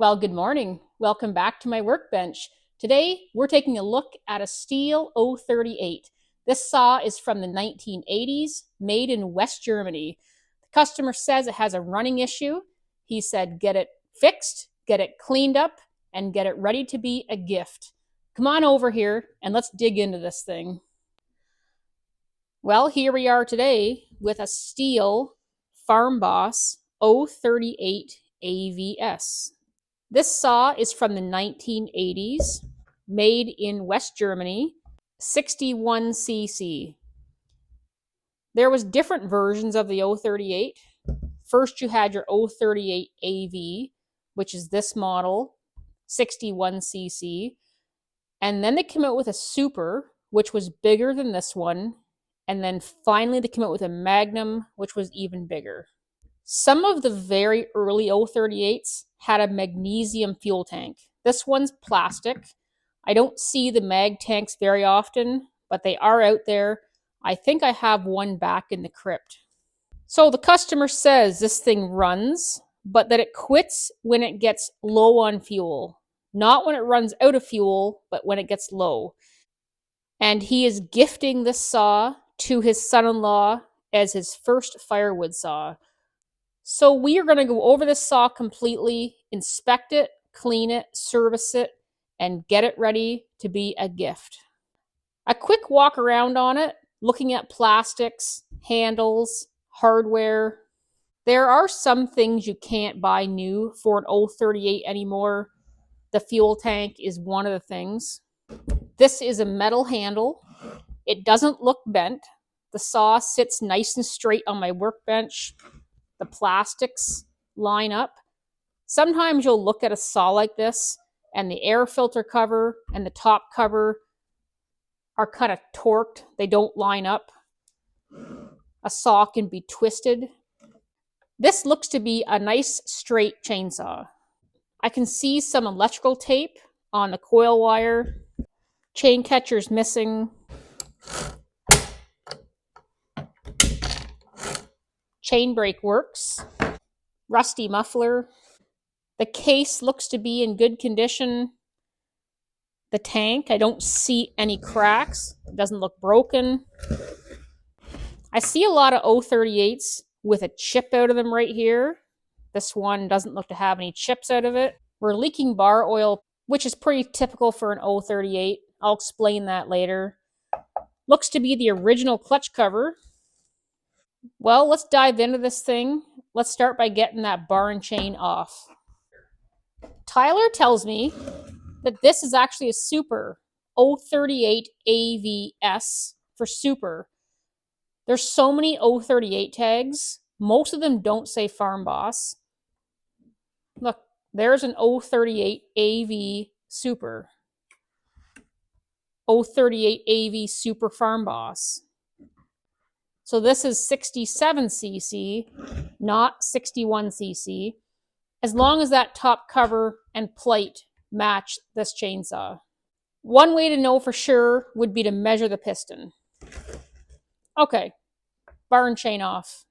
Well, good morning. Welcome back to my workbench. Today, we're taking a look at a Stihl 038. This saw is from the 1980s, made in West Germany. The customer says it has a running issue. He said get it fixed, get it cleaned up, and get it ready to be a gift. Come on over here and let's dig into this thing. Well, here we are today with a Stihl Farm Boss 038 AVS. This saw is from the 1980s, made in West Germany, 61cc. There was different versions of the 038. First you had your 038 AV, which is this model, 61cc. And then they came out with a Super, which was bigger than this one. And then finally they came out with a Magnum, which was even bigger. Some of the very early 038s had a magnesium fuel tank. This one's plastic. I don't see the mag tanks very often, but they are out there. I think I have one back in the crypt. So the customer says this thing runs, but that it quits when it gets low on fuel. Not when it runs out of fuel, but when it gets low. And he is gifting this saw to his son-in-law as his first firewood saw. So we are going to go over this saw completely, inspect it, clean it, service it, and get it ready to be a gift. A quick walk around on it, looking at plastics, handles, hardware. There are some things you can't buy new for an 038 anymore. The fuel tank is one of the things. This is a metal handle. It doesn't look bent. The saw sits nice and straight on my workbench. The plastics line up. Sometimes you'll look at a saw like this and the air filter cover and the top cover are kind of torqued. They don't line up. A saw can be twisted. This looks to be a nice straight chainsaw. I can see some electrical tape on the coil wire. Chain catcher's missing. Chain brake works. Rusty muffler. The case looks to be in good condition. The tank, I don't see any cracks. It doesn't look broken. I see a lot of 038s with a chip out of them right here. This one doesn't look to have any chips out of it. We're leaking bar oil, which is pretty typical for an 038. I'll explain that later. Looks to be the original clutch cover. Well, let's dive into this thing. Let's start by getting that bar and chain off. Tyler tells me that this is actually a Super 038 AVS for Super. There's so many 038 tags. Most of them don't say Farm Boss. Look, there's an 038 AV Super. 038 AV Super Farm Boss. So this is 67cc, not 61cc, as long as that top cover and plate match this chainsaw. One way to know for sure would be to measure the piston. Okay, bar and chain off.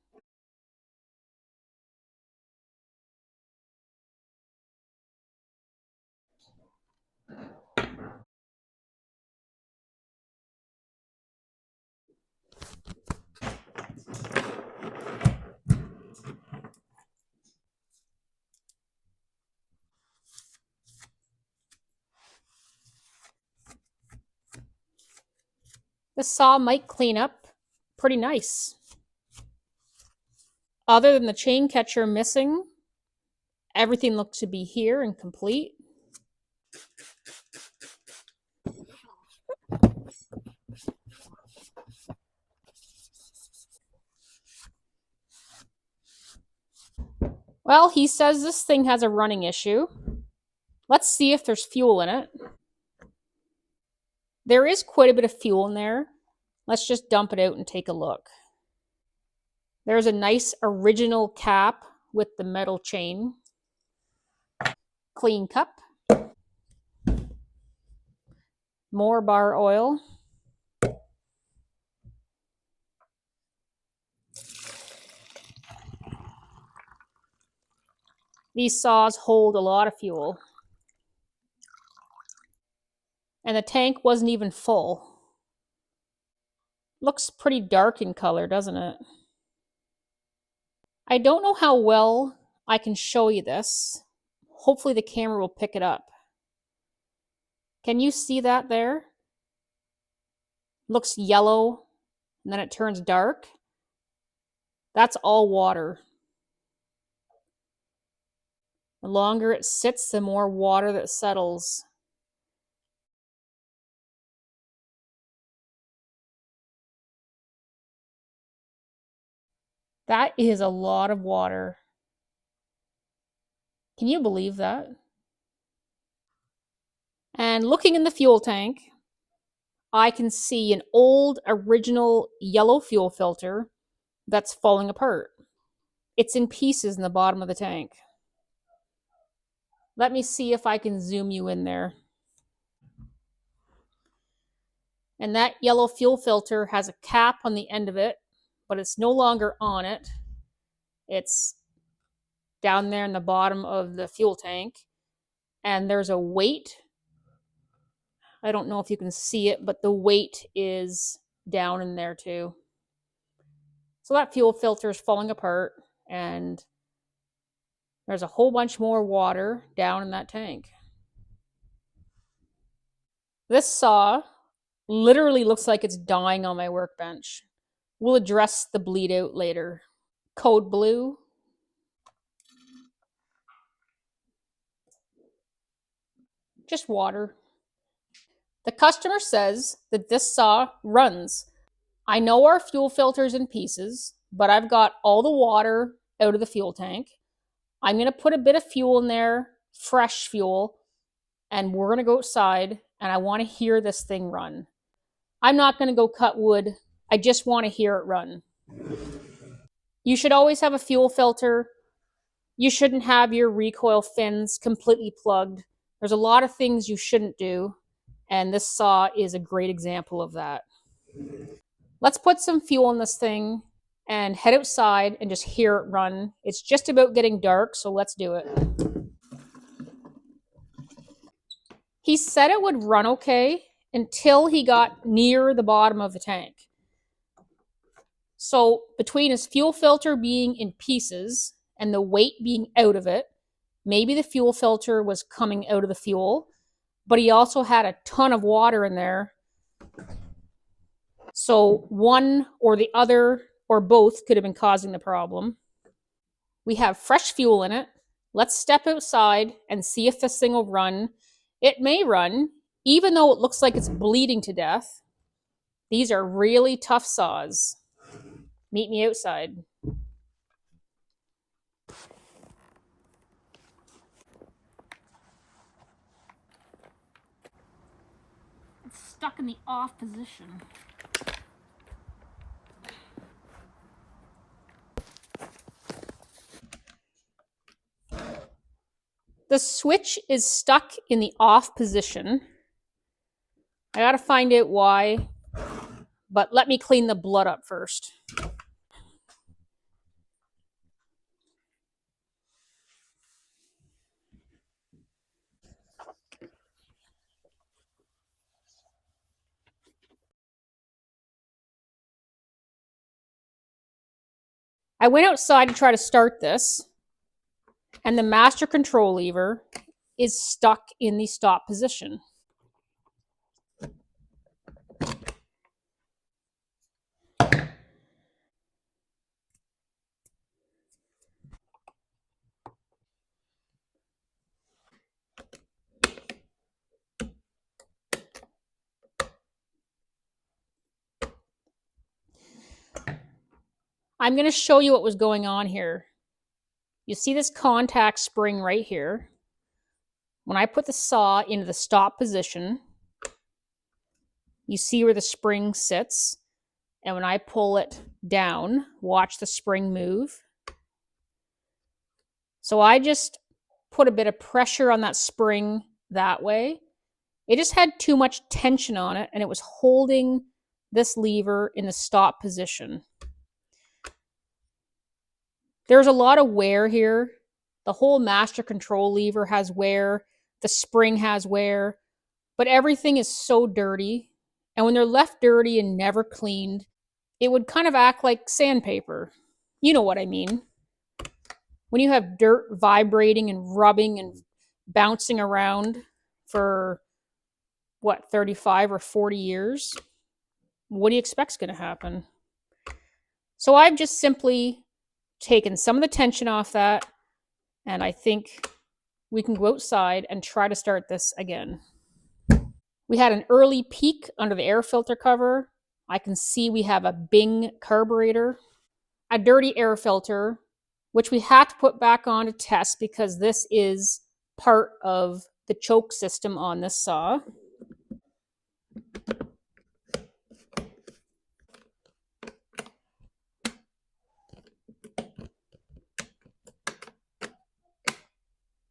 This saw might clean up pretty nice. Other than the chain catcher missing, everything looks to be here and complete. Well, he says this thing has a running issue. Let's see if there's fuel in it. There is quite a bit of fuel in there. Let's just dump it out and take a look. There's a nice original cap with the metal chain. Clean cup. More bar oil. These saws hold a lot of fuel. And the tank wasn't even full. Looks pretty dark in color, doesn't it? I don't know how well I can show you this. Hopefully the camera will pick it up. Can you see that there? Looks yellow and then it turns dark. That's all water. The longer it sits, the more water that settles. That is a lot of water. Can you believe that? And looking in the fuel tank, I can see an old original yellow fuel filter that's falling apart. It's in pieces in the bottom of the tank. Let me see if I can zoom you in there. And that yellow fuel filter has a cap on the end of it, but it's no longer on it. It's down there in the bottom of the fuel tank. And there's a weight. I don't know if you can see it, but the weight is down in there too. So that fuel filter is falling apart, and there's a whole bunch more water down in that tank. This saw literally looks like it's dying on my workbench. We'll address the bleed out later. Code blue. Just water. The customer says that this saw runs. I know our fuel filter's in pieces, but I've got all the water out of the fuel tank. I'm going to put a bit of fuel in there, fresh fuel, and we're going to go outside, and I want to hear this thing run. I'm not going to go cut wood. I just want to hear it run. You should always have a fuel filter. You shouldn't have your recoil fins completely plugged. There's a lot of things you shouldn't do, and this saw is a great example of that. Let's put some fuel in this thing and head outside and just hear it run. It's just about getting dark, so let's do it. He said it would run okay until he got near the bottom of the tank. So between his fuel filter being in pieces and the weight being out of it, maybe the fuel filter was coming out of the fuel, but he also had a ton of water in there. So one or the other or both could have been causing the problem. We have fresh fuel in it. Let's step outside and see if this thing will run. It may run, even though it looks like it's bleeding to death. These are really tough saws. Meet me outside. It's stuck in the off position. The switch is stuck in the off position. I gotta find out why, but let me clean the blood up first. I went outside to try to start this, and the master control lever is stuck in the stop position. I'm going to show you what was going on here. You see this contact spring right here. When I put the saw into the stop position, you see where the spring sits. And when I pull it down, watch the spring move. So I just put a bit of pressure on that spring that way. It just had too much tension on it, and it was holding this lever in the stop position. There's a lot of wear here. The whole master control lever has wear, the spring has wear, but everything is so dirty. And when they're left dirty and never cleaned, it would kind of act like sandpaper. You know what I mean. When you have dirt vibrating and rubbing and bouncing around for what, 35 or 40 years, what do you expect's going to happen? So I've just simply taken some of the tension off that, and I think we can go outside and try to start this again. We had an early peak under the air filter cover. I can see we have a Bing carburetor, a dirty air filter, which we had to put back on to test because this is part of the choke system on this saw.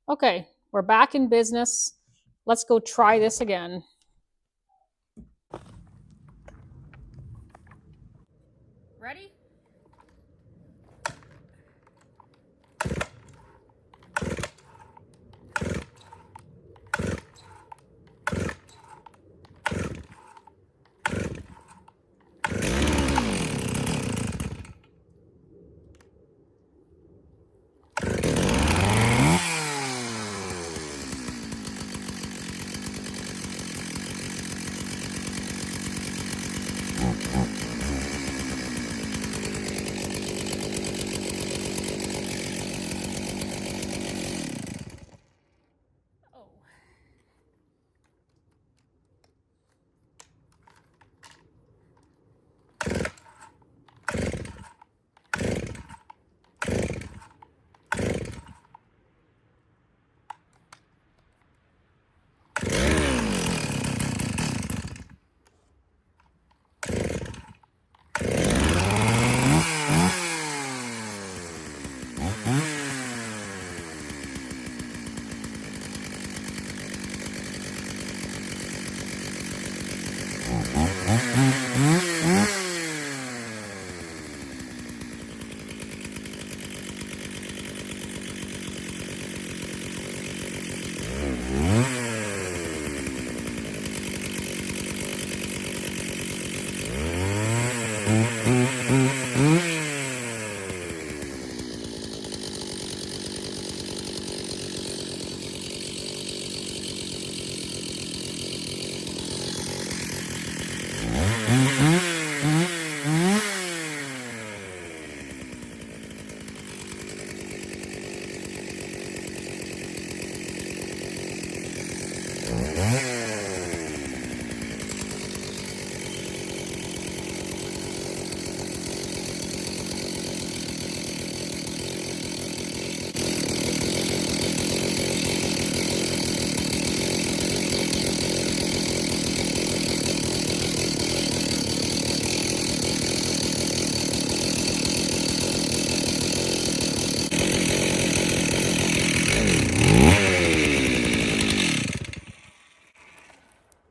Okay, we're back in business. Let's go try this again. Ready?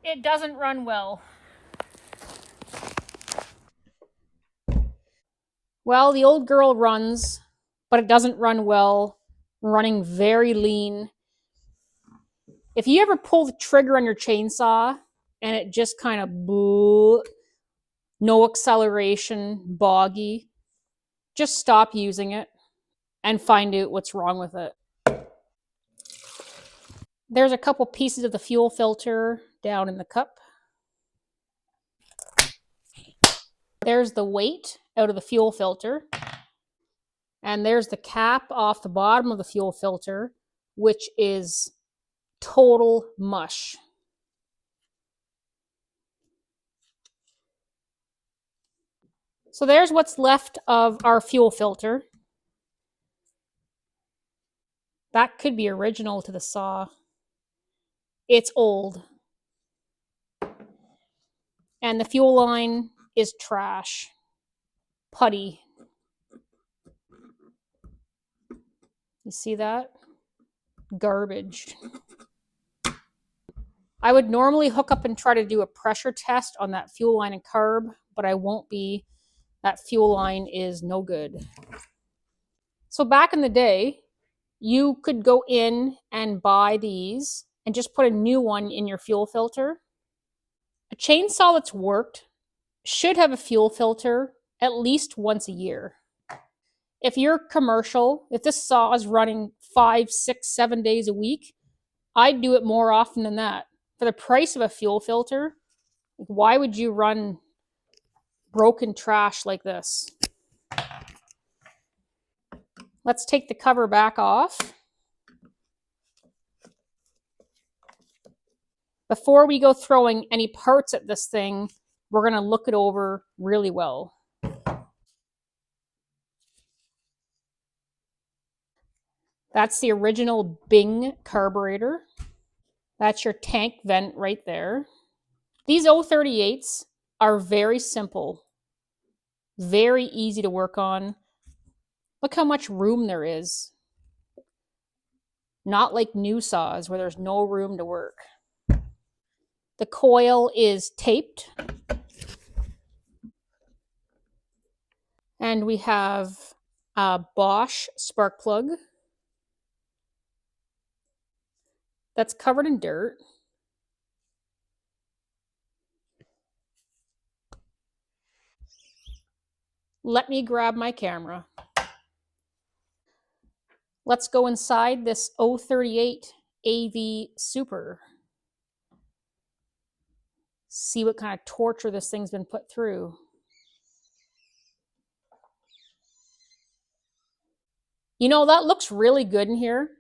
It doesn't run well. Well, the old girl runs, but it doesn't run well, running very lean. If you ever pull the trigger on your chainsaw and it just kind of boo, no acceleration, boggy, just stop using it and find out what's wrong with it. There's a couple pieces of the fuel filter down in the cup. There's the weight out of the fuel filter. And there's the cap off the bottom of the fuel filter, which is total mush. So there's what's left of our fuel filter. That could be original to the saw. It's old. And the fuel line is trash. Putty. You see that? Garbage. I would normally hook up and try to do a pressure test on that fuel line and carb, but I won't be. That fuel line is no good. So back in the day, You could go in and buy these and just put a new one in your fuel filter. A chainsaw that's worked should have a fuel filter at least once a year. If you're commercial, if this saw is running 5, 6, 7 days a week, I'd do it more often than that. For the price of a fuel filter, why would you run broken trash like this? Let's take the cover back off. Before we go throwing any parts at this thing, we're going to look it over really well. That's the original Bing carburetor. That's your tank vent right there. These 038s are very simple, very easy to work on. Look how much room there is. Not like new saws where there's no room to work. The coil is taped. And we have a Bosch spark plug that's covered in dirt. Let me grab my camera. Let's go inside this 038 AV Super. See what kind of torture this thing's been put through. You know, that looks really good in here.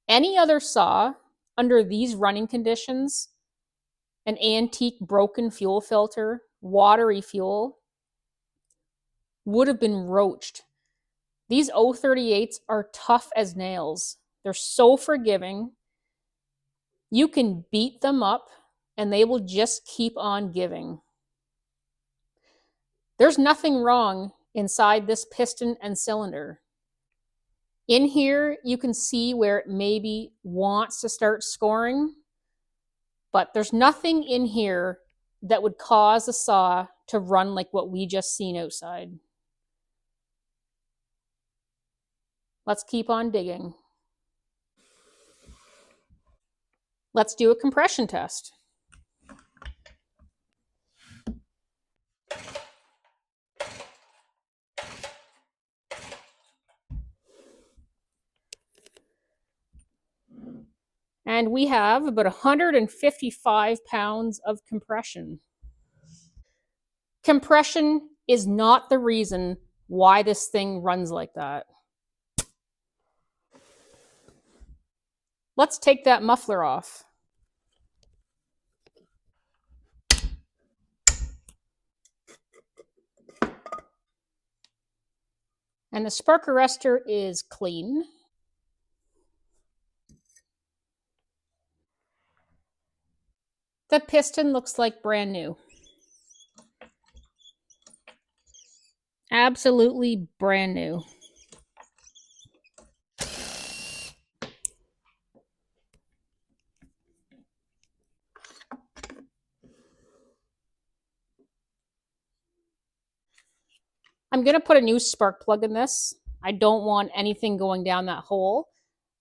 Any other saw under these running conditions, an antique broken fuel filter, watery fuel, would have been roached. These 038s are tough as nails. They're so forgiving. You can beat them up and they will just keep on giving. There's nothing wrong inside this piston and cylinder. In here, you can see where it maybe wants to start scoring, but there's nothing in here that would cause the saw to run like what we just seen outside. Let's keep on digging. Let's do a compression test. And we have about 155 pounds of compression. Compression is not the reason why this thing runs like that. Let's take that muffler off. And the spark arrestor is clean. The piston looks like brand new. Absolutely brand new. I'm going to put a new spark plug in this. I don't want anything going down that hole.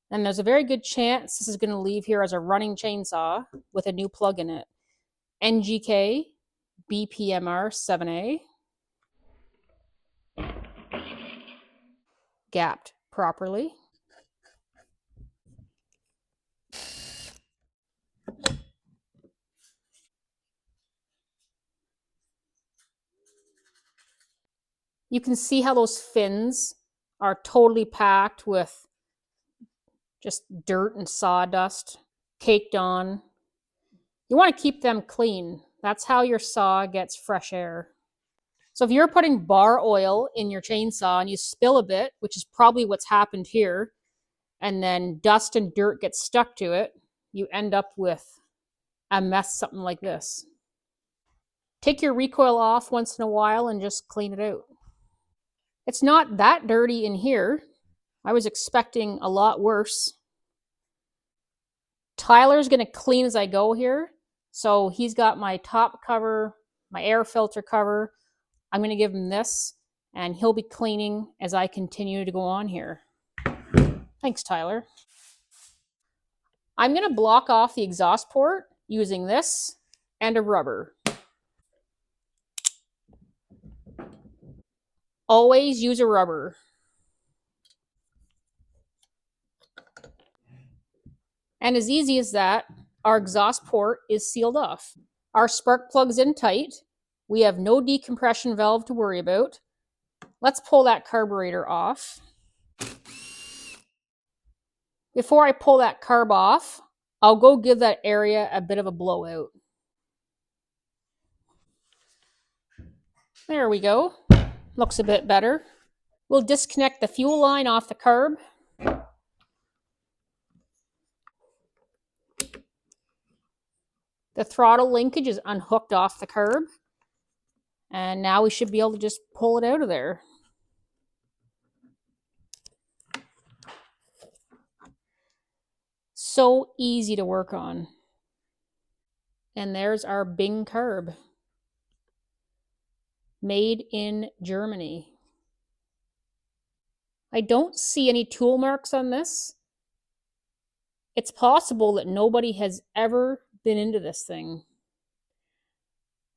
And there's a very good chance this is going to leave here as a running chainsaw with a new plug in it. NGK BPMR 7A. Gapped properly. You can see how those fins are totally packed with just dirt and sawdust caked on. You want to keep them clean. That's how your saw gets fresh air. So if you're putting bar oil in your chainsaw and you spill a bit, which is probably what's happened here, and then dust and dirt get stuck to it, you end up with a mess, something like this. Take your recoil off once in a while and just clean it out. It's not that dirty in here. I was expecting a lot worse. Tyler's going to clean as I go here. So he's got my top cover, my air filter cover. I'm going to give him this, and he'll be cleaning as I continue to go on here. Thanks, Tyler. I'm going to block off the exhaust port using this and a rubber. Always use a rubber. And as easy as that, our exhaust port is sealed off. Our spark plug's in tight. We have no decompression valve to worry about. Let's pull that carburetor off. Before I pull that carb off, I'll go give that area a bit of a blowout. There we go. Looks a bit better. We'll disconnect the fuel line off the carb. The throttle linkage is unhooked off the carb. And now we should be able to just pull it out of there. So easy to work on. And there's our Bing carb. Made in Germany. I don't see any tool marks on this. It's possible that nobody has ever been into this thing.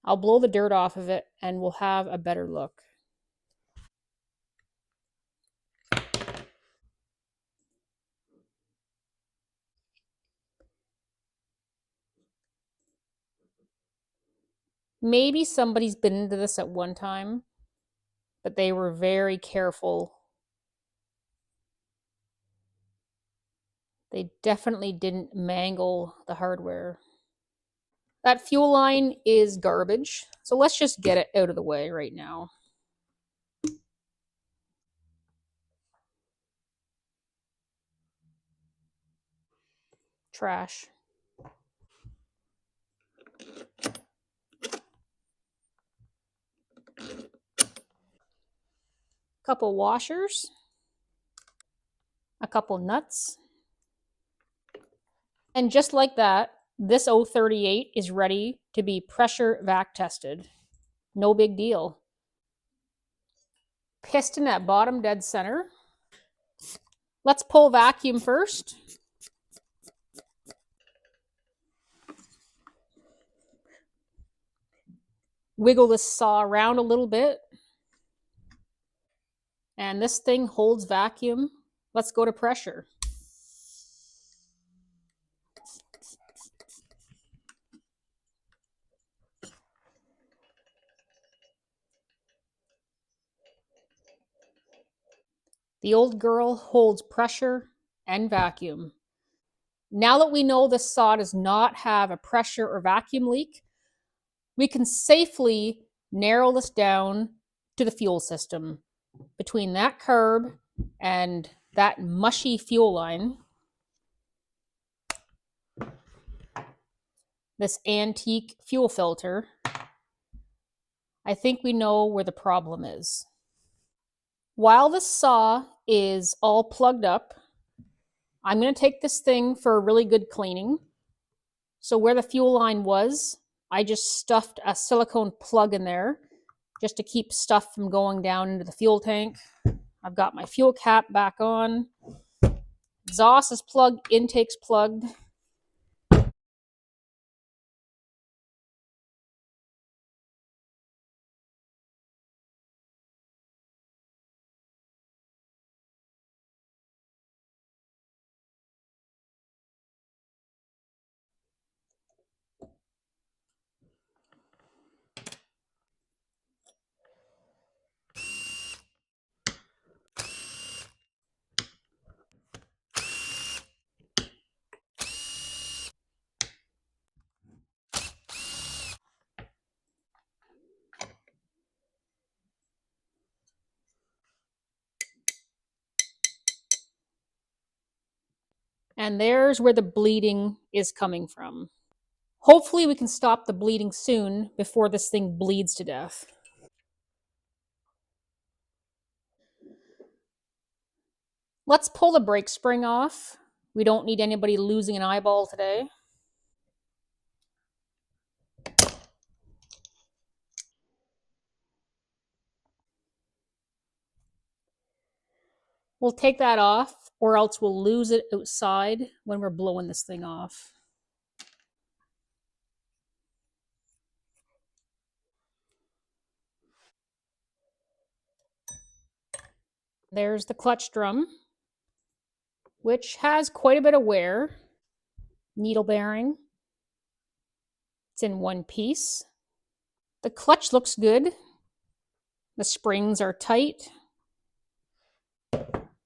I'll blow the dirt off of it and we'll have a better look. Maybe somebody's been into this at one time, but they were very careful. They definitely didn't mangle the hardware. That fuel line is garbage, so let's just get it out of the way right now. Trash. Couple washers. A couple nuts. And just like that, this 038 is ready to be pressure vac tested. No big deal. Piston at bottom dead center. Let's pull vacuum first. Wiggle this saw around a little bit. And this thing holds vacuum. Let's go to pressure. The old girl holds pressure and vacuum. Now that we know the saw does not have a pressure or vacuum leak, we can safely narrow this down to the fuel system. Between that carb and that mushy fuel line, this antique fuel filter, I think we know where the problem is. While the saw is all plugged up, I'm going to take this thing for a really good cleaning. So where the fuel line was, I just stuffed a silicone plug in there just to keep stuff from going down into the fuel tank. I've got my fuel cap back on. Exhaust is plugged, intake's plugged. And there's where the bleeding is coming from. Hopefully we can stop the bleeding soon before this thing bleeds to death. Let's pull the brake spring off. We don't need anybody losing an eyeball today. We'll take that off or else we'll lose it outside when we're blowing this thing off. There's the clutch drum, which has quite a bit of wear. Needle bearing. It's in one piece. The clutch looks good. The springs are tight.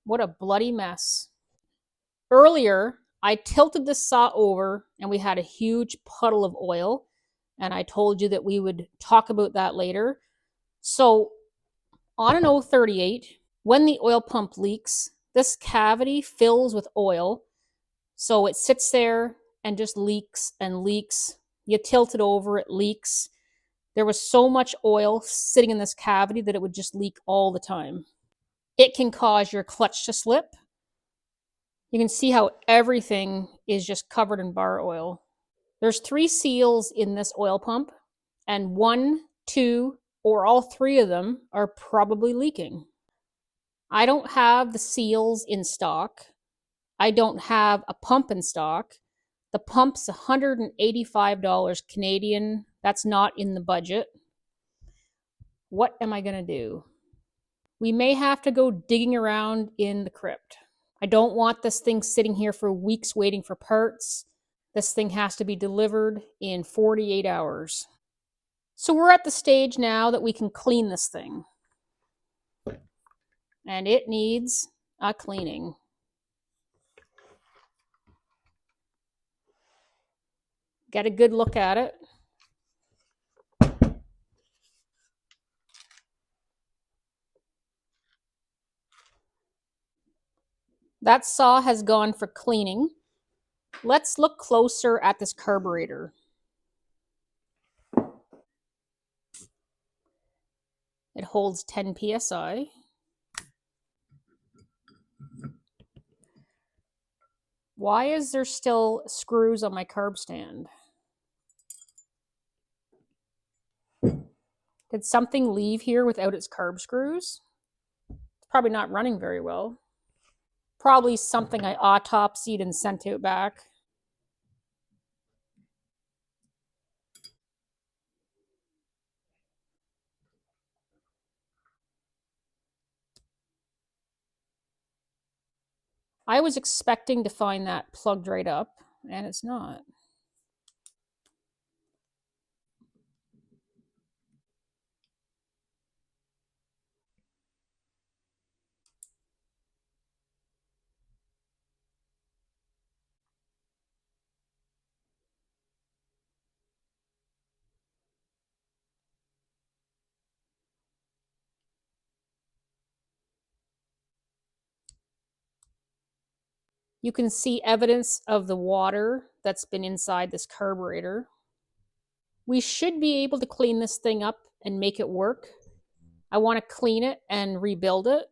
What a bloody mess. Earlier, I tilted the saw over and we had a huge puddle of oil. And I told you that we would talk about that later. So, on an 038, when the oil pump leaks, this cavity fills with oil. So it sits there and just leaks and leaks. You tilt it over, it leaks. There was so much oil sitting in this cavity that it would just leak all the time. It can cause your clutch to slip. You can see how everything is just covered in bar oil. There's 3 seals in this oil pump, and 1, 2, or all 3 of them are probably leaking. I don't have the seals in stock. I don't have a pump in stock. The pump's $185 Canadian. That's not in the budget. What am I going to do? We may have to go digging around in the crypt. I don't want this thing sitting here for weeks waiting for parts. This thing has to be delivered in 48 hours. So we're at the stage now that we can clean this thing. And it needs a cleaning. Get a good look at it. That saw has gone for cleaning. Let's look closer at this carburetor. It holds 10 psi. Why is there still screws on my carb stand? Did something leave here without its carb screws? It's probably not running very well. Probably something I autopsied and sent out back. I was expecting to find that plugged right up, and it's not. You can see evidence of the water that's been inside this carburetor. We should be able to clean this thing up and make it work. I want to clean it and rebuild it.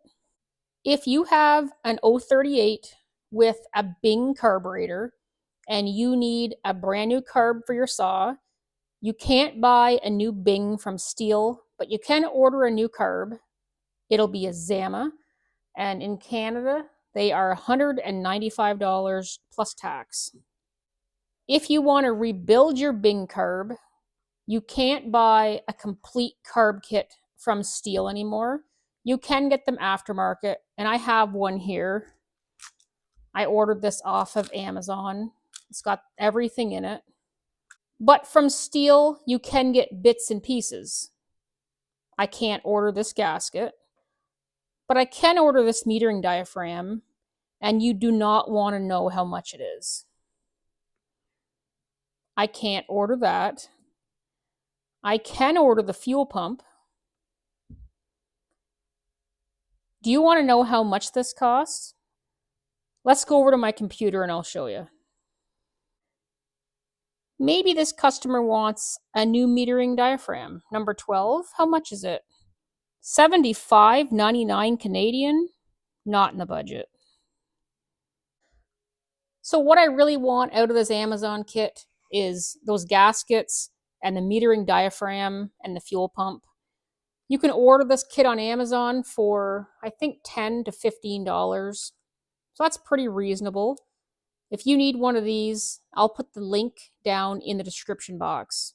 If you have an 038 with a Bing carburetor and you need a brand new carb for your saw, you can't buy a new Bing from Stihl, but you can order a new carb. It'll be a Zama, and in Canada, they are $195 plus tax. If you want to rebuild your Bing carb, you can't buy a complete carb kit from Stihl anymore. You can get them aftermarket, and I have one here. I ordered this off of Amazon. It's got everything in it. But from Stihl, you can get bits and pieces. I can't order this gasket, but I can order this metering diaphragm, and you do not want to know how much it is. I can't order that. I can order the fuel pump. Do you want to know how much this costs? Let's go over to my computer and I'll show you. Maybe this customer wants a new metering diaphragm. Number 12, how much is it? $75.99 Canadian? Not in the budget. So what I really want out of this Amazon kit is those gaskets and the metering diaphragm and the fuel pump. You can order this kit on Amazon for, I think, $10 to $15. So that's pretty reasonable. If you need one of these, I'll put the link down in the description box.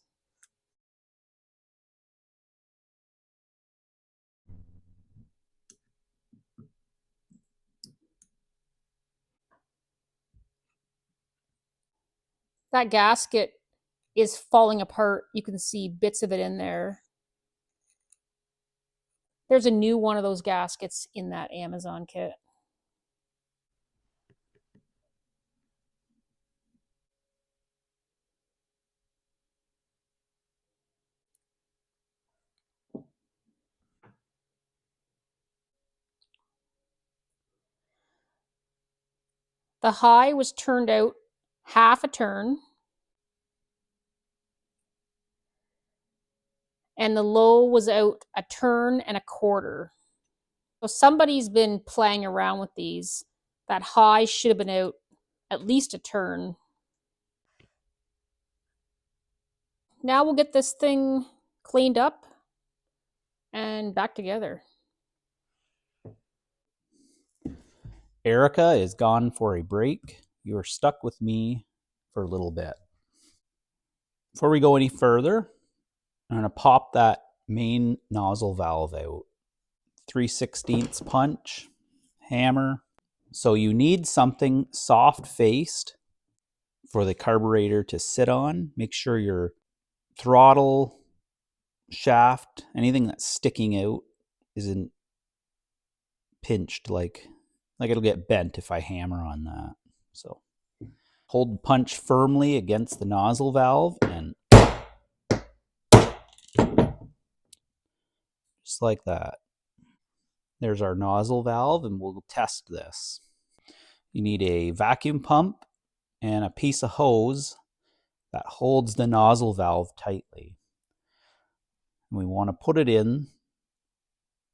That gasket is falling apart. You can see bits of it in there. There's a new one of those gaskets in that Amazon kit. The high was turned out half a turn, and the low was out a turn and a quarter. So somebody's been playing around with these. That high should have been out at least a turn. Now we'll get this thing cleaned up and back together. Erica is gone for a break. You are stuck with me for a little bit. Before we go any further, I'm going to pop that main nozzle valve out. 3/16 punch, hammer. So you need something soft faced for the carburetor to sit on. Make sure your throttle, shaft, anything that's sticking out isn't pinched like it'll get bent if I hammer on that. So hold the punch firmly against the nozzle valve and just like that. There's our nozzle valve, and we'll test this. You need a vacuum pump and a piece of hose that holds the nozzle valve tightly. And we want to put it in.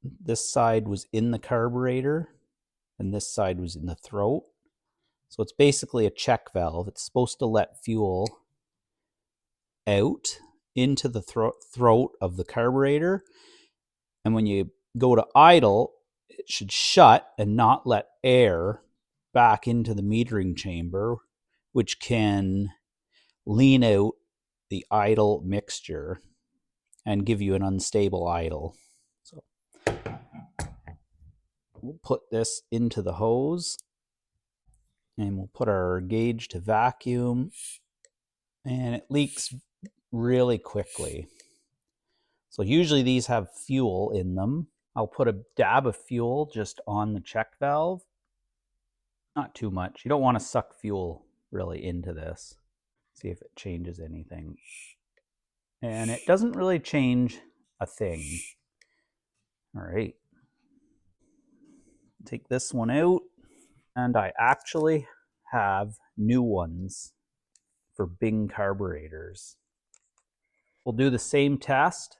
This side was in the carburetor, and this side was in the throat. So it's basically a check valve. It's supposed to let fuel out into the throat of the carburetor. And when you go to idle, it should shut and not let air back into the metering chamber, which can lean out the idle mixture and give you an unstable idle. So we'll put this into the hose, and we'll put our gauge to vacuum, and it leaks really quickly. So usually these have fuel in them. I'll put a dab of fuel just on the check valve. Not too much. You don't want to suck fuel really into this. See if it changes anything. And it doesn't really change a thing. All right. Take this one out. And I actually have new ones for Bing carburetors. We'll do the same test.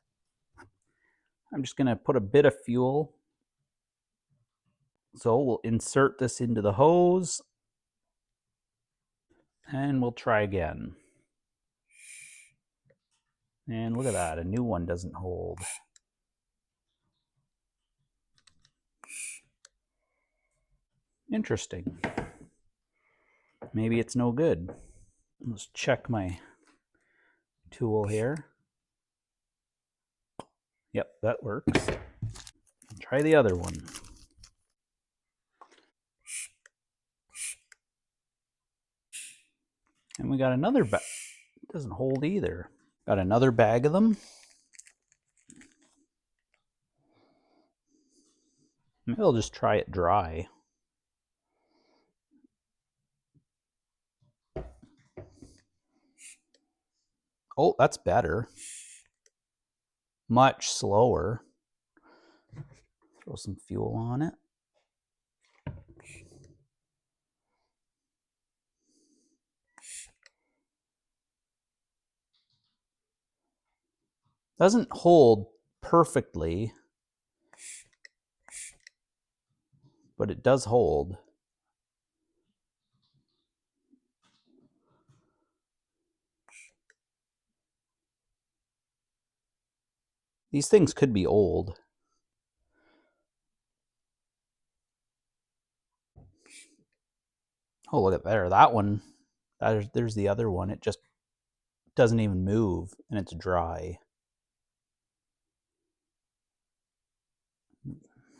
I'm just going to put a bit of fuel. So we'll insert this into the hose. And we'll try again. And look at that, a new one doesn't hold. Interesting. Maybe it's no good. Let's check my tool here. Yep, that works. Try the other one. And we got another bag. It doesn't hold either. Got another bag of them. Maybe I'll just try it dry. Oh, that's better. Much slower. Throw some fuel on it. Doesn't hold perfectly, but it does hold. These things could be old. Oh, look at there. That one, there's the other one. It just doesn't even move, and it's dry.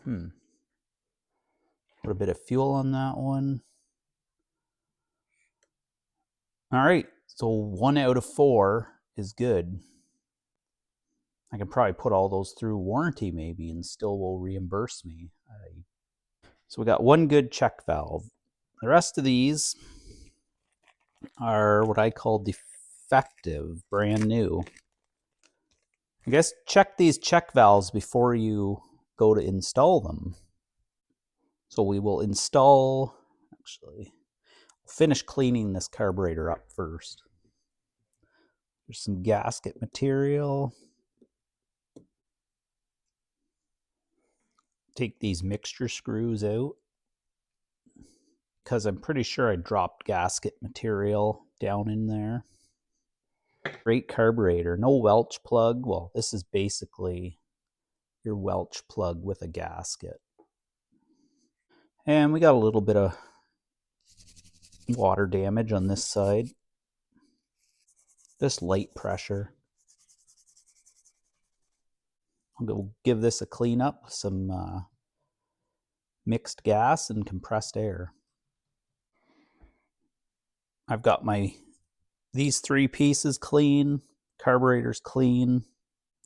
Put a bit of fuel on that one. All right, so 1 out of 4 is good. I can probably put all those through warranty maybe and still will reimburse me. So we got one good check valve. The rest of these are what I call defective, brand new. I guess check these check valves before you go to install them. So we will install, actually, finish cleaning this carburetor up first. There's some gasket material. Take these mixture screws out because I'm pretty sure I dropped gasket material down in there. Great carburetor, no Welch plug. Well, this is basically your Welch plug with a gasket. And we got a little bit of water damage on this side. This light pressure. I'll go give this a clean up, some mixed gas and compressed air. I've got these 3 pieces clean, carburetor's clean.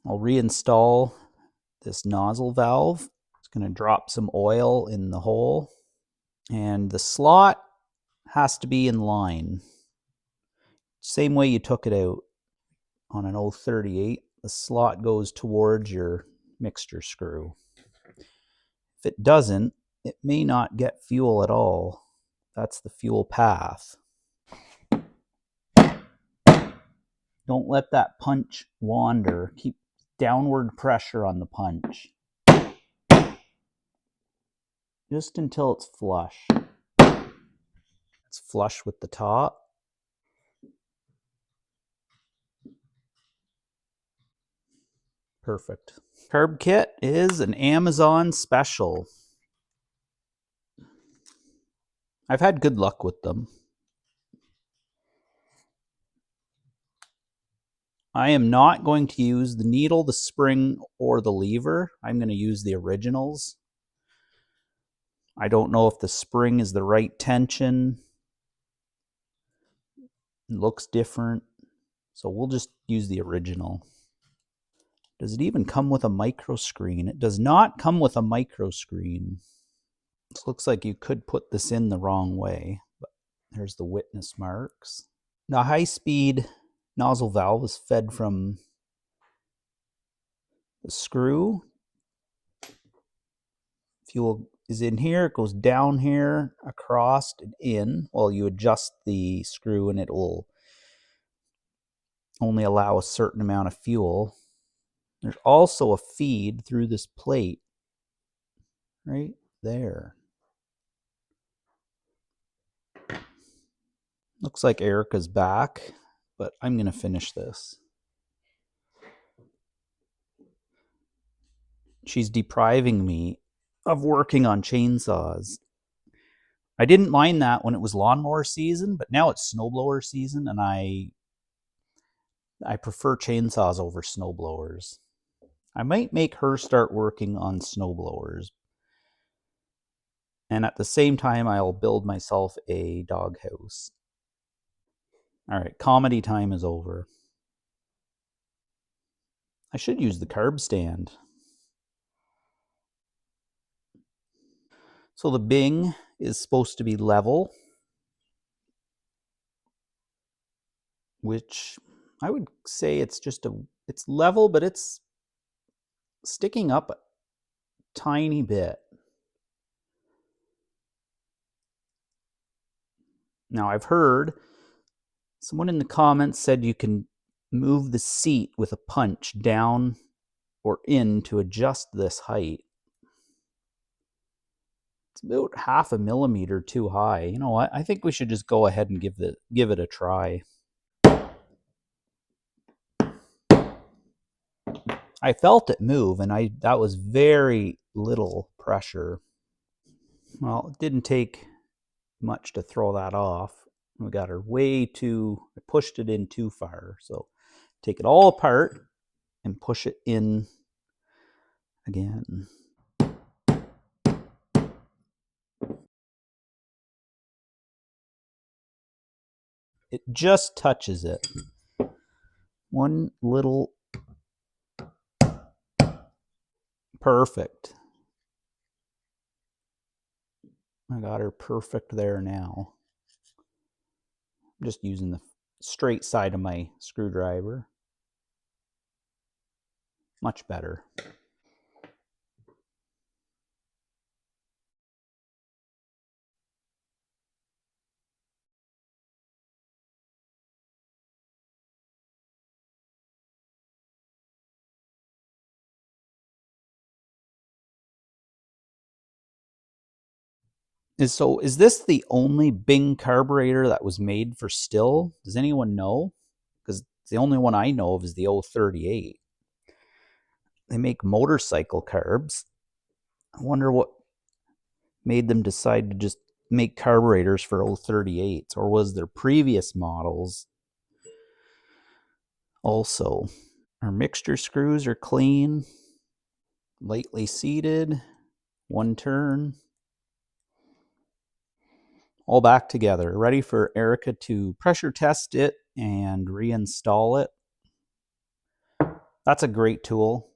I'll reinstall this nozzle valve. It's going to drop some oil in the hole, and the slot has to be in line. Same way you took it out on an 038, the slot goes towards your mixture screw. If it doesn't, it may not get fuel at all. That's the fuel path. Don't let that punch wander. Keep downward pressure on the punch. Just until it's flush. It's flush with the top. Perfect. Carb kit is an Amazon special. I've had good luck with them. I am not going to use the needle, the spring, or the lever. I'm going to use the originals. I don't know if the spring is the right tension. It looks different. So we'll just use the original. Does it even come with a micro screen? It does not come with a micro screen. This looks like you could put this in the wrong way, but there's the witness marks. The high-speed nozzle valve is fed from the screw. Fuel is in here, it goes down here, across, and in. Well, you adjust the screw and it will only allow a certain amount of fuel. There's also a feed through this plate right there. Looks like Erica's back, but I'm going to finish this. She's depriving me of working on chainsaws. I didn't mind that when it was lawnmower season, but now it's snowblower season, and I prefer chainsaws over snowblowers. I might make her start working on snowblowers. And at the same time, I'll build myself a doghouse. All right, comedy time is over. I should use the carb stand. So the bing is supposed to be level, which I would say it's level, but it's sticking up a tiny bit. Now I've heard someone in the comments said you can move the seat with a punch down or in to adjust this height. It's about 0.5 millimeter too high. You know what? I think we should just go ahead and give it a try. I felt it move, and that was very little pressure. Well, it didn't take much to throw that off. We got her way too, I pushed it in too far. So take it all apart and push it in again. It just touches it. One little, perfect. I got her perfect there now. I'm just using the straight side of my screwdriver. Much better. Is this the only Bing carburetor that was made for Stihl? Does anyone know? Because the only one I know of is the 038. They make motorcycle carbs. I wonder what made them decide to just make carburetors for 038s, or was their previous models also? Our mixture screws are clean, lightly seated, one turn. All back together, ready for Erica to pressure test it and reinstall it. That's a great tool.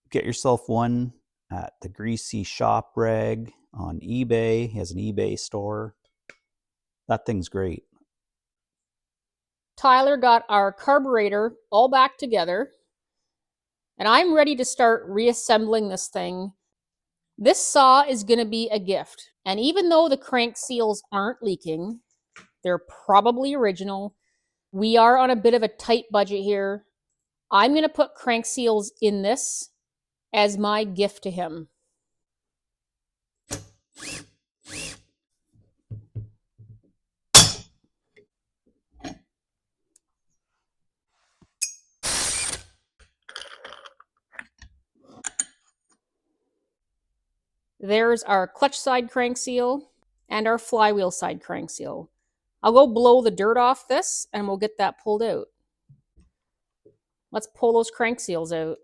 Get yourself one at the Greasy Shop Rag on eBay. He has an eBay store. That thing's great. Tyler got our carburetor all back together, and I'm ready to start reassembling this thing. This saw is going to be a gift, and even though the crank seals aren't leaking, they're probably original. We are on a bit of a tight budget here. I'm going to put crank seals in this as my gift to him. There's our clutch side crank seal and our flywheel side crank seal. I'll go blow the dirt off this and we'll get that pulled out. Let's pull those crank seals out.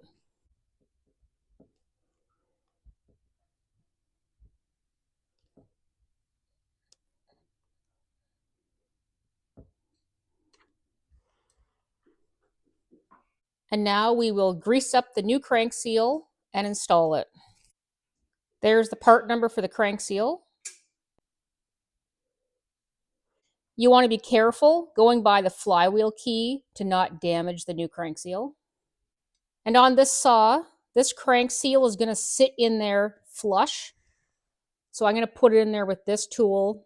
And now we will grease up the new crank seal and install it. There's the part number for the crank seal. You want to be careful going by the flywheel key to not damage the new crank seal. And on this saw, this crank seal is going to sit in there flush. So I'm going to put it in there with this tool.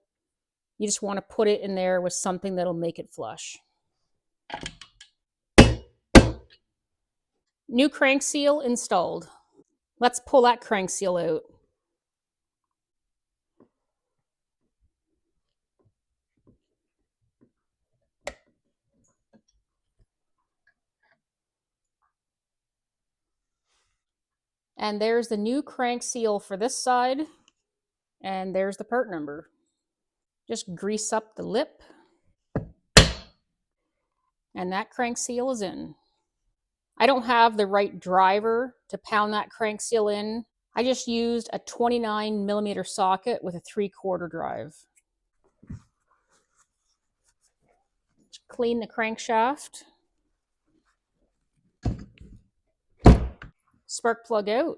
You just want to put it in there with something that'll make it flush. New crank seal installed. Let's pull that crank seal out. And there's the new crank seal for this side. And there's the part number. Just grease up the lip. And that crank seal is in. I don't have the right driver to pound that crank seal in. I just used a 29mm socket with a 3/4 drive. Just clean the crankshaft. Spark plug out.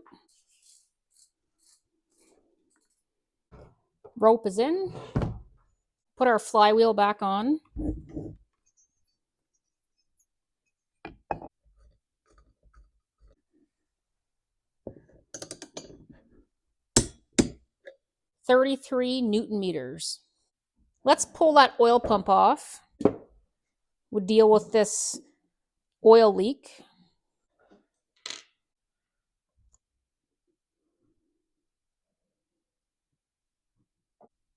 Rope is in. Put our flywheel back on. .33 Newton meters. Let's pull that oil pump off. We'll deal with this oil leak.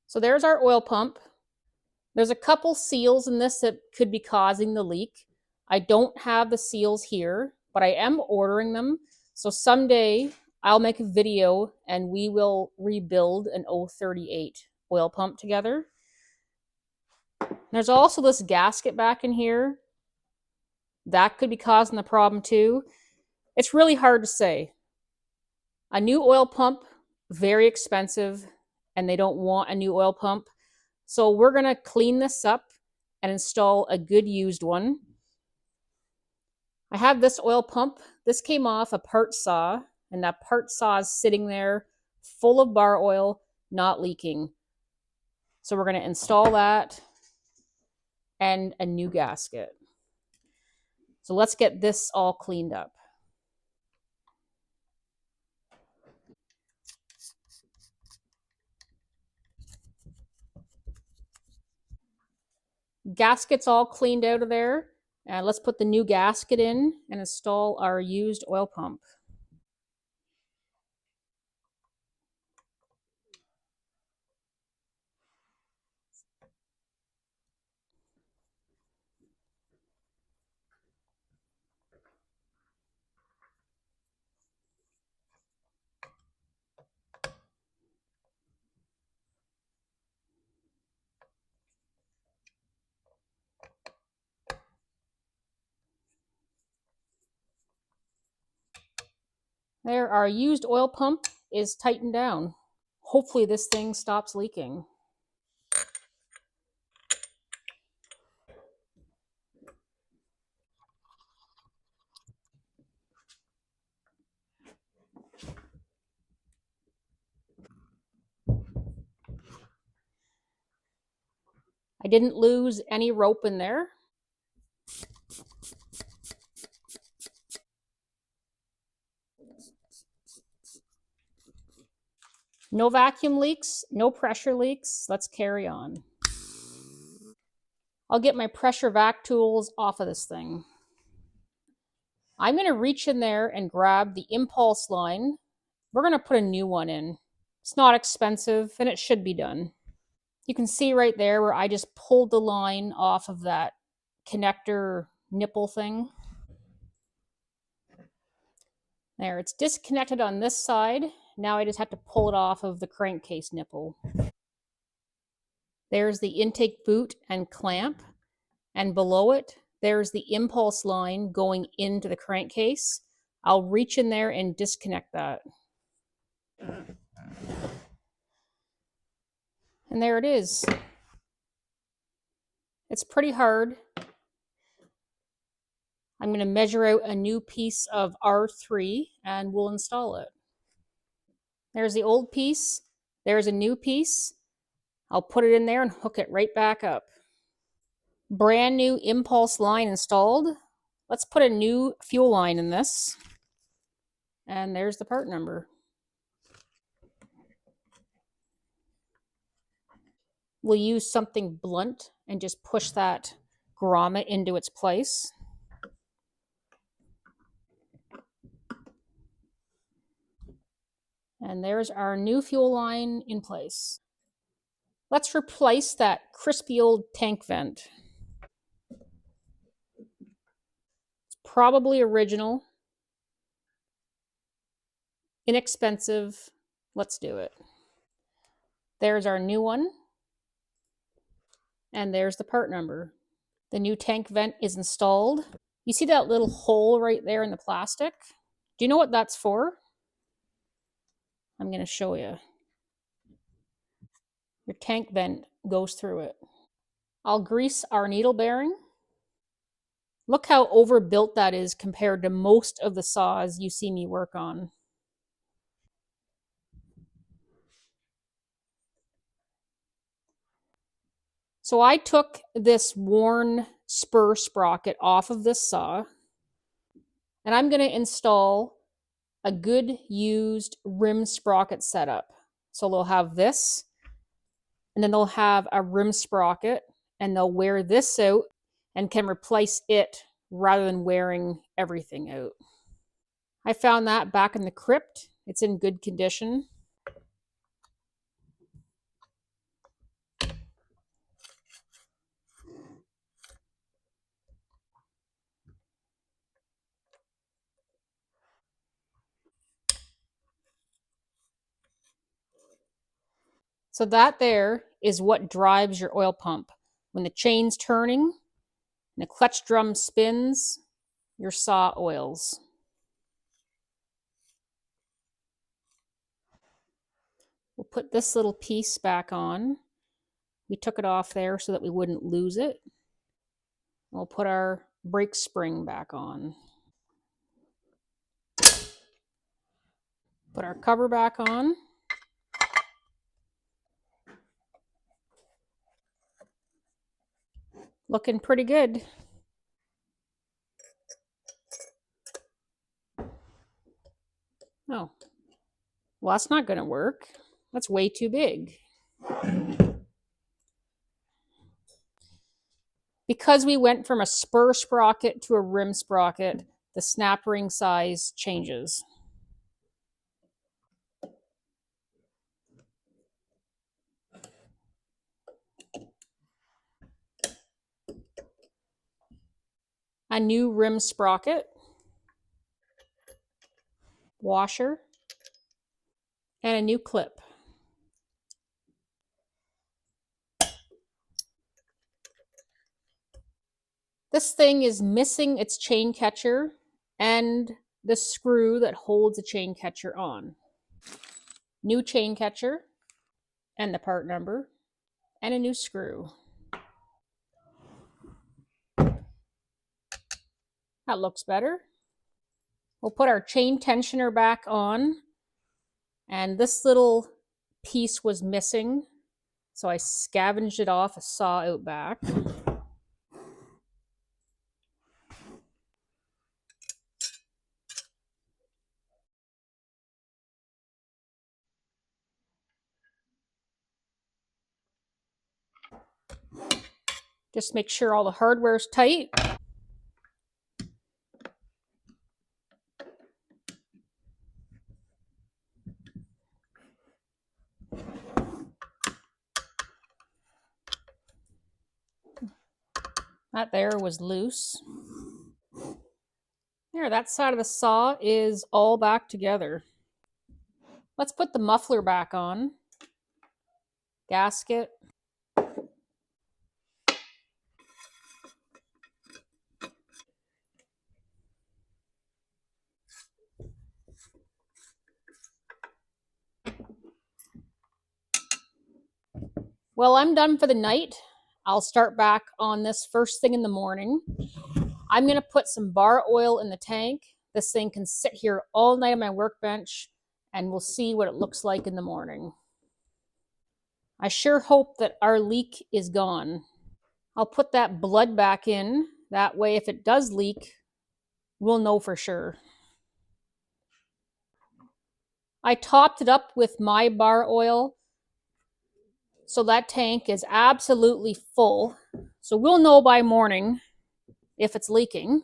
So there's our oil pump. There's a couple seals in this that could be causing the leak. I don't have the seals here, but I am ordering them. So someday I'll make a video and we will rebuild an 038 oil pump together. There's also this gasket back in here. That could be causing the problem too. It's really hard to say. A new oil pump, very expensive, and they don't want a new oil pump. So we're going to clean this up and install a good used one. I have this oil pump. This came off a part saw, and that part saw is sitting there full of bar oil, not leaking. So we're going to install that and a new gasket. So let's get this all cleaned up. Gasket's all cleaned out of there. And let's put the new gasket in and install our used oil pump. There, our used oil pump is tightened down. Hopefully this thing stops leaking. I didn't lose any rope in there. No vacuum leaks, no pressure leaks. Let's carry on. I'll get my pressure vac tools off of this thing. I'm going to reach in there and grab the impulse line. We're going to put a new one in. It's not expensive and it should be done. You can see right there where I just pulled the line off of that connector nipple thing. There, it's disconnected on this side. Now I just have to pull it off of the crankcase nipple. There's the intake boot and clamp, and below it, there's the impulse line going into the crankcase. I'll reach in there and disconnect that. And there it is. It's pretty hard. I'm going to measure out a new piece of R3 and we'll install it. There's the old piece. There's a new piece. I'll put it in there and hook it right back up. Brand new impulse line installed. Let's put a new fuel line in this. And there's the part number. We'll use something blunt and just push that grommet into its place. And there's our new fuel line in place. Let's replace that crispy old tank vent. It's probably original, inexpensive. Let's do it. There's our new one. And there's the part number. The new tank vent is installed. You see that little hole right there in the plastic? Do you know what that's for? I'm going to show you. Your tank vent goes through it. I'll grease our needle bearing. Look how overbuilt that is compared to most of the saws you see me work on. So I took this worn spur sprocket off of this saw, and I'm going to install a good used rim sprocket setup. So they'll have this, and then they'll have a rim sprocket, and they'll wear this out and can replace it rather than wearing everything out. I found that back in the crypt. It's in good condition. So that there is what drives your oil pump. When the chain's turning and the clutch drum spins, your saw oils. We'll put this little piece back on. We took it off there so that we wouldn't lose it. We'll put our brake spring back on. Put our cover back on. Looking pretty good. Oh, well, that's not going to work. That's way too big. Because we went from a spur sprocket to a rim sprocket, the snap ring size changes. A new rim sprocket, washer, and a new clip. This thing is missing its chain catcher and the screw that holds the chain catcher on. New chain catcher and the part number and a new screw. That looks better. We'll put our chain tensioner back on, and this little piece was missing, so I scavenged it off a saw out back. Just make sure all the hardware's tight. That there was loose. There, that side of the saw is all back together. Let's put the muffler back on. Gasket. Well, I'm done for the night. I'll start back on this first thing in the morning. I'm going to put some bar oil in the tank. This thing can sit here all night on my workbench, and we'll see what it looks like in the morning. I sure hope that our leak is gone. I'll put that blood back in. That way, if it does leak, we'll know for sure. I topped it up with my bar oil, so that tank is absolutely full. So we'll know by morning if it's leaking.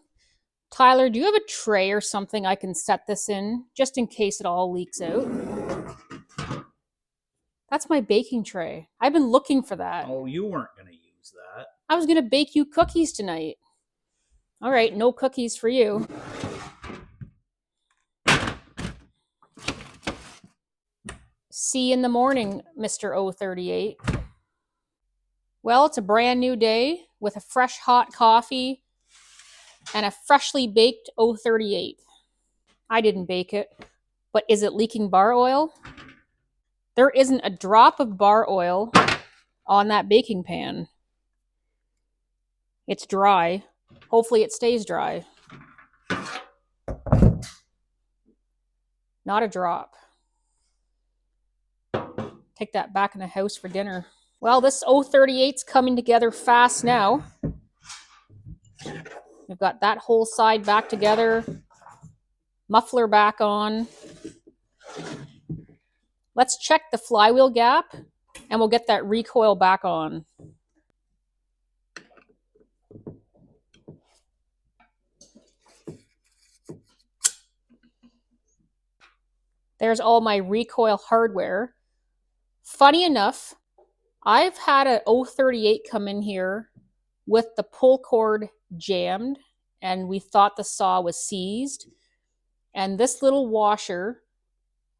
Tyler, do you have a tray or something I can set this in, just in case it all leaks out? That's my baking tray. I've been looking for that. Oh, you weren't going to use that. I was going to bake you cookies tonight. All right, no cookies for you. See you in the morning, Mr. 038. Well, it's a brand new day with a fresh hot coffee and a freshly baked 038. I didn't bake it, but is it leaking bar oil? There isn't a drop of bar oil on that baking pan. It's dry. Hopefully it stays dry. Not a drop. Take that back in the house for dinner. Well, this 038's coming together fast now. We've got that whole side back together. Muffler back on. Let's check the flywheel gap, and we'll get that recoil back on. There's all my recoil hardware. Funny enough, I've had a 038 come in here with the pull cord jammed, and we thought the saw was seized. And this little washer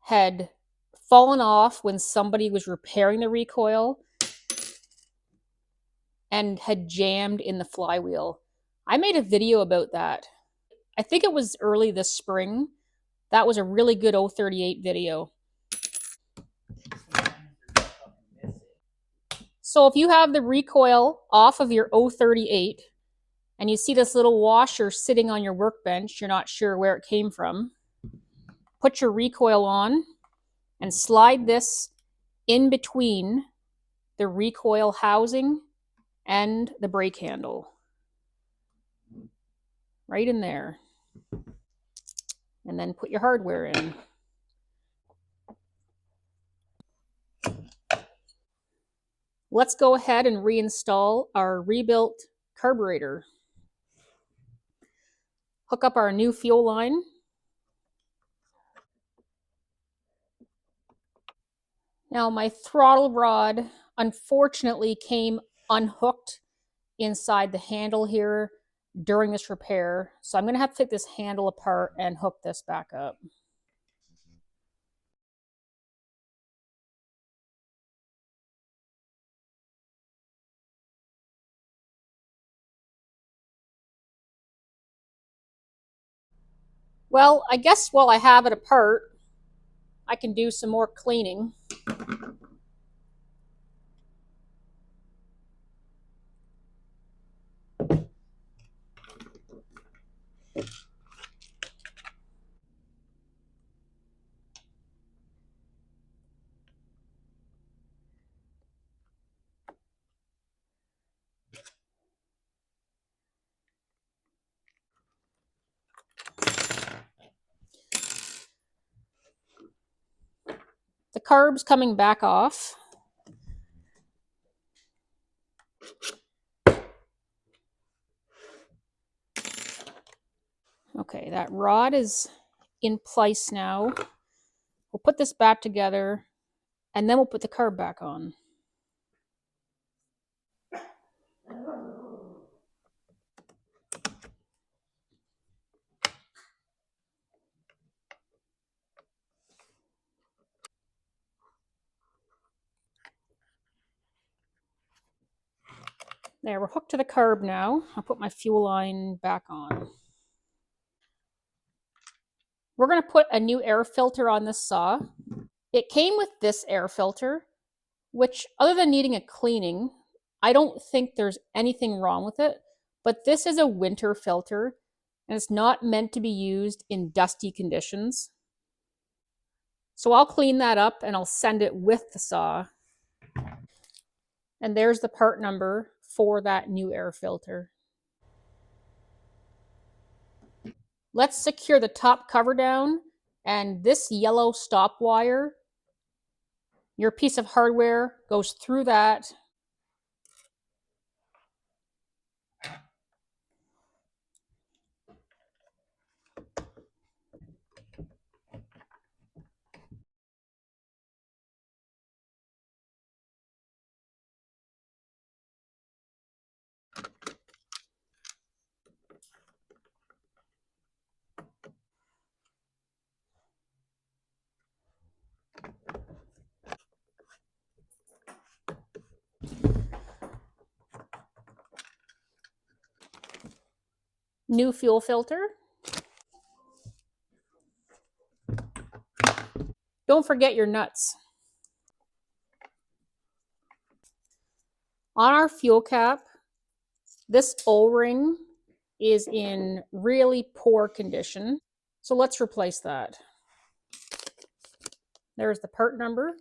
had fallen off when somebody was repairing the recoil. and had jammed in the flywheel. I made a video about that. I think it was early this spring. That was a really good 038 video. So if you have the recoil off of your 038 and you see this little washer sitting on your workbench, you're not sure where it came from, put your recoil on and slide this in between the recoil housing and the brake handle. Right in there. And then put your hardware in. Let's go ahead and reinstall our rebuilt carburetor. Hook up our new fuel line. Now my throttle rod unfortunately came unhooked inside the handle here during this repair. So I'm going to have to take this handle apart and hook this back up. Well, I guess while I have it apart, I can do some more cleaning. The carb's coming back off. Okay, that rod is in place now. We'll put this back together and then we'll put the carb back on. There, we're hooked to the carb now. I'll put my fuel line back on. We're going to put a new air filter on this saw. It came with this air filter, which other than needing a cleaning, I don't think there's anything wrong with it. But this is a winter filter and it's not meant to be used in dusty conditions. So I'll clean that up and I'll send it with the saw. And there's the part number for that new air filter. Let's secure the top cover down, and this yellow stop wire, your piece of hardware goes through that. New fuel filter. Don't forget your nuts. On our fuel cap, this O-ring is in really poor condition. So let's replace that. There's the part number.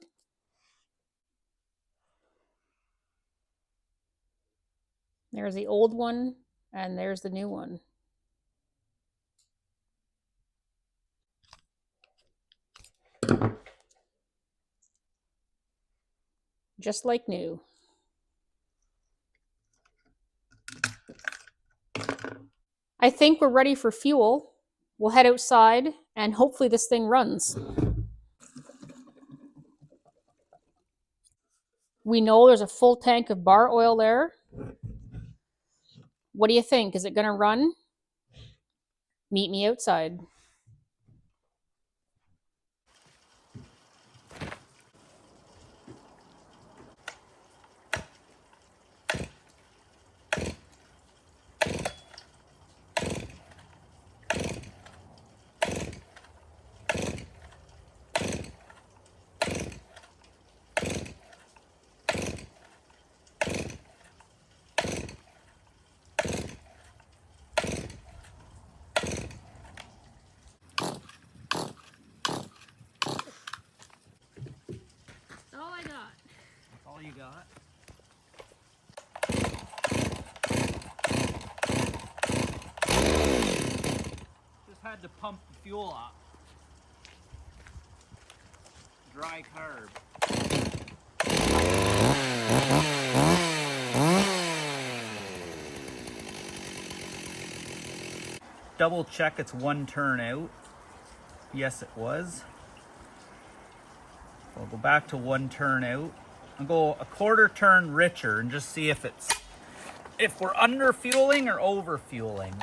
There's the old one, and there's the new one. Just like new. I think we're ready for fuel. We'll head outside and hopefully this thing runs. We know there's a full tank of bar oil there. What do you think? Is it going to run? Meet me outside. you got? Just had to pump the fuel up. Dry carb. Double check it's one turn out. Yes, it was. So I'll go back to one turn out. I'll go a quarter turn richer and just see if we're under fueling or over fueling.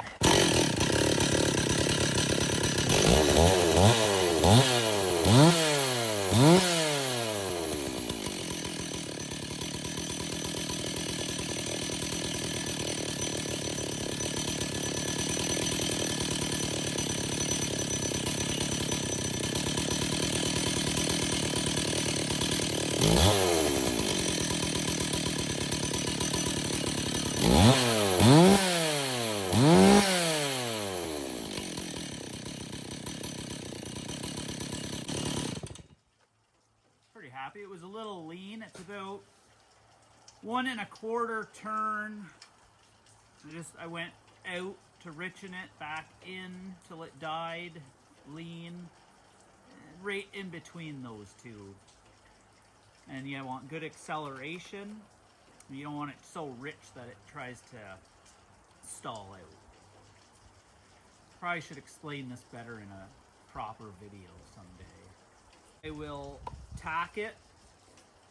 Pretty happy. It was a little lean. It's about 1 1/4 turn. I went out to richen it, back in till it died, lean, right in between those two. And you want good acceleration. You don't want it so rich that it tries to stall out. Probably should explain this better in a proper video someday. I will tack it.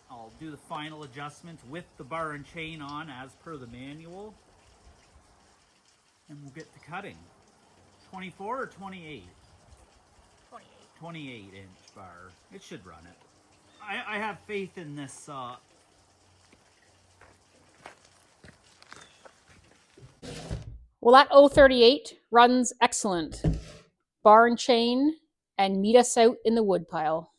I'll do the final adjustments with the bar and chain on as per the manual. And we'll get to cutting. 24 or 28? 28. 28-inch bar. It should run it. I have faith in this saw. Well, that 038 runs excellent. Bar and chain, and meet us out in the woodpile.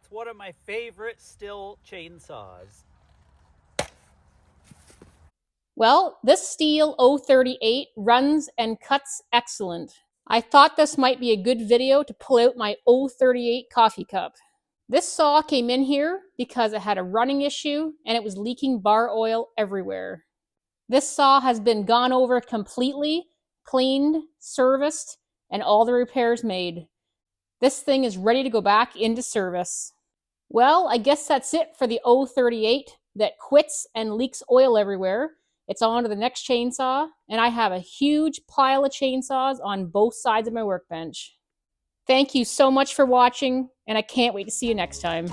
It's one of my favorite Stihl chainsaws. Well, this Stihl 038 runs and cuts excellent. I thought this might be a good video to pull out my 038 coffee cup. This saw came in here because it had a running issue and it was leaking bar oil everywhere. This saw has been gone over completely, cleaned, serviced, and all the repairs made. This thing is ready to go back into service. Well, I guess that's it for the 038 that quits and leaks oil everywhere. It's on to the next chainsaw, and I have a huge pile of chainsaws on both sides of my workbench. Thank you so much for watching, and I can't wait to see you next time.